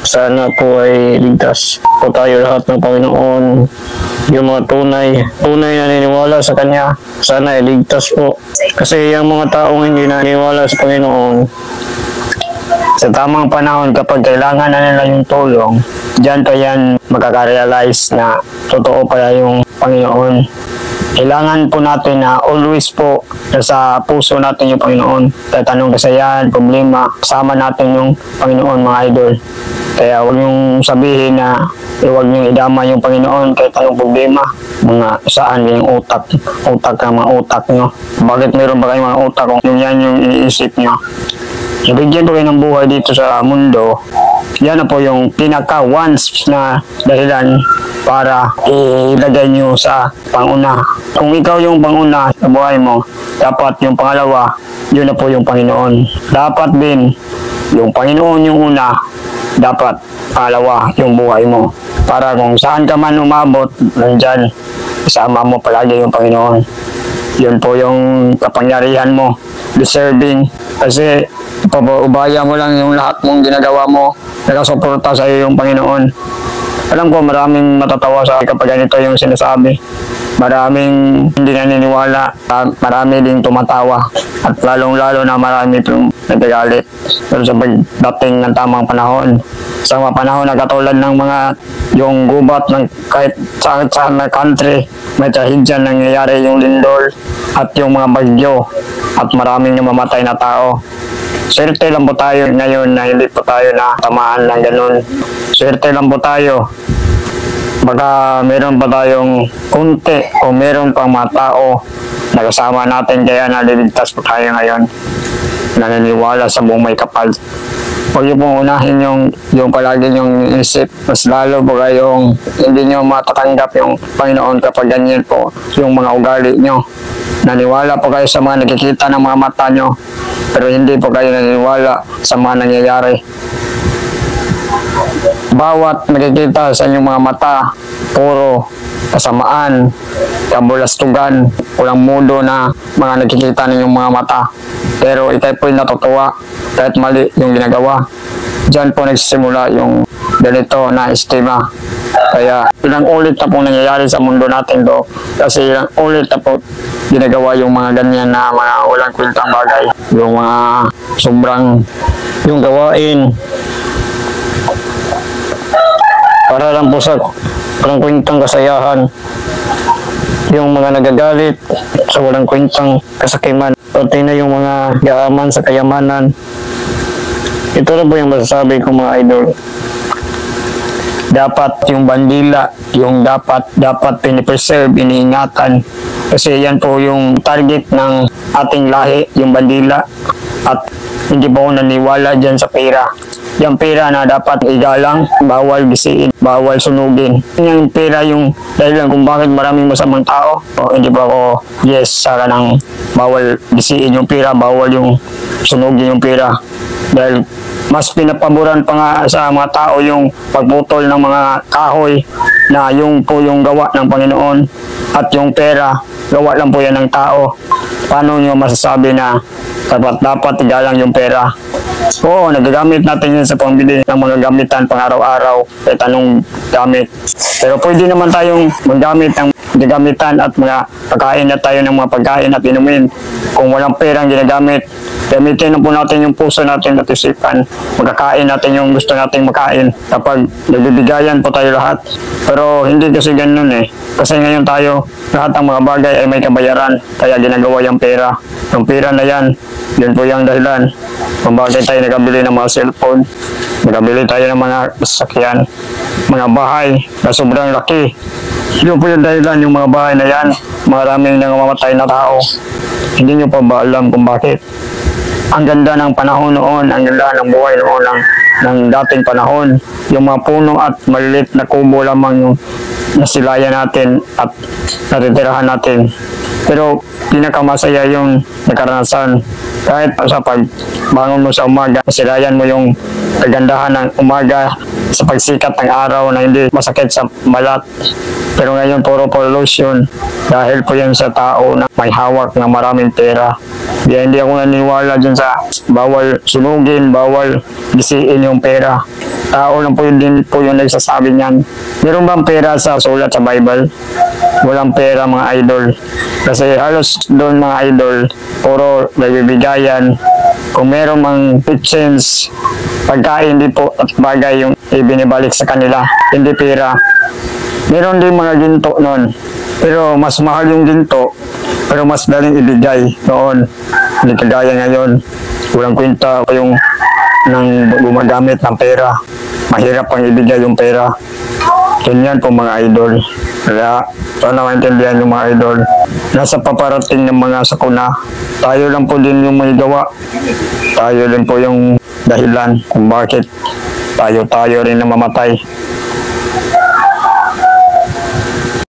Sana po ay ligtas po tayo lahat ng Panginoon. Yung mga tunay naniniwala sa Kanya, sana ay ligtas po. Kasi yung mga taong hindi naniniwala sa Panginoon, sa tamang panahon kapag kailangan na nila yung tulong, diyan pa yan makaka-realize na totoo pala yung Panginoon. Kailangan po natin na always po sa puso natin yung Panginoon. Kahit anong kasayahan, problema, kasama natin yung Panginoon, mga idol. Kaya huwag niyong sabihin na huwag niyong idama yung Panginoon kahit anong problema. Mga saan yung utak ng mga utak niyo. Bakit meron ba kayong mga utak kung yung yan yung iniisip niyo? Nabigyan po kayo ng buhay dito sa mundo. Yan na po yung pinaka-once na dahilan para ilagay nyo sa panguna. Kung ikaw yung panguna sa buhay mo, dapat yung pangalawa, yun na po yung Panginoon. Dapat din, yung Panginoon yung una, dapat pangalawa yung buhay mo. Para kung saan ka man umabot, nandyan, isama mo palagi yung Panginoon. Yun po yung kapangyarihan mo, deserving. Kasi pabaubaya mo lang yung lahat mong ginagawa mo, nakasuporta sa iyo yung Panginoon. Alam ko maraming matatawa sa kapag ganito yung sinasabi. Maraming hindi naniniwala, marami ding tumatawa. At lalong-lalo na marami pong nagagalit. Pero sa pagdating ng tamang panahon, sa mga panahon na katulad ng mga yung gubat ng kahit saan na country, may trahedya nangyayari yung lindol at yung mga bagyo at maraming namamatay na tao. Swerte lang po tayo ngayon na hindi po tayo na tamaan ng ganun. Swerte lang po tayo. Baka meron pa tayong kunti o meron pang mga tao na kasama natin kaya naliligtas po tayo ngayon. Naniniwala sa buong may kapal. Huwag niyo pong unahin yung palagi niyong isip. Mas lalo po kayong hindi niyo matatanggap yung Panginoon kapag ganyan po yung mga ugali niyo. Naniwala po kayo sa mga nakikita ng mga mata niyo, pero hindi po kayo naniniwala sa mga nangyayari. Bawat nakikita sa inyong mga mata, puro kasamaan, kabulastugan, walang mudo na mga nakikita ninyong mga mata. Pero ikay po yung natutuwa kahit mali yung ginagawa. Diyan po nagsisimula yung ganito na estima. Kaya ilang ulit na po nangyayari sa mundo natin do. Kasi ilang ulit na po ginagawa yung mga ganyan na mga walang kwentang bagay. Yung mga sobrang yung gawain. Para lang po sa walang kwentang kasayahan. Yung mga nagagalit sa walang kwentang kasakiman. Pati na yung mga gaaman sa kayamanan. Ito na po yung masasabi ko, mga idol. Dapat yung bandila, yung dapat pinipreserve, iniingatan. Kasi yan po yung target ng ating lahi, yung bandila. At hindi po ako naniwala dyan sa pera. Yung pera na dapat igalang, bawal bisiin, bawal sunugin. Yung pera yung dahilan kung bakit maraming masamang tao. O, hindi po ako yes sa kanang bawal bisiin yung pera, bawal yung sunugin yung pera. Dahil mas pinapaboran pa nga sa mga tao yung pagputol ng mga kahoy na yung po yung gawa ng Panginoon at yung pera, gawa lang po yan ng tao. Paano nyo masasabi na dapat igalang yung pera? Oo, nagagamit natin yun sa pambili ng mga gamitan pang araw-araw kahit anong gamit. Pero pwede naman tayong maggamit ng gagamitan at mga pagkain na tayo ng mga pagkain at inumin. Kung walang perang ginagamit, gamitin na po natin yung puso natin at isipan. Magkakain natin yung gusto nating makain kapag nagbibigayan po tayo lahat. Pero hindi kasi ganun eh. Kasi ngayon tayo, lahat ng mga bagay ay may kabayaran. Kaya ginagawa yung pera. Yung pera na yan, yun po yung dahilan. Kung bakit tayo nagabili ng mga cellphone, nagabili tayo ng mga sasakyan, mga bahay na sobrang laki. Yun po yung dahilan, yung mga bahay na yan, maraming nangangamatay na tao. Hindi nyo pa ba alam kung bakit? Ang ganda ng panahon noon, ang ganda ng buhay noon ng dating panahon. Yung mga puno at malilit na kubo lamang yung nasilayan natin at natitirahan natin. Pero pinakamasaya yung nakaranasan. Kahit sa pagbangon mo sa umaga, nasilayan mo yung kagandahan ng umaga, sa pagsikat ng araw na hindi masakit sa balat. Pero ngayon puro pollution dahil po yan sa tao na may hawak na maraming pera. Kaya hindi ako naniniwala dyan sa bawal sunugin, bawal gisiin yung pera. Tao lang po yun din po yung nagsasabi niyan. Meron bang pera sa sulat sa Bible? Walang pera mga idol. Kasi halos doon mga idol, puro nagbibigayan. Kung meron mang kitchens, pagkain di po at bagay yung ibinibalik sa kanila, hindi pera. Meron din mga ginto noon, pero mas mahal yung ginto, pero mas daling ibigay noon. Hindi kagaya ngayon, walang kwenta yung nang gumagamit ng pera. Mahirap pang ibigay yung pera. Ganyan po mga idol. Kaya sana maintindihan yung mga idol. Nasa paparating ng mga sakuna, tayo lang po din yung may gawa. Tayo din po yung dahilan kung bakit tayo rin na mamatay.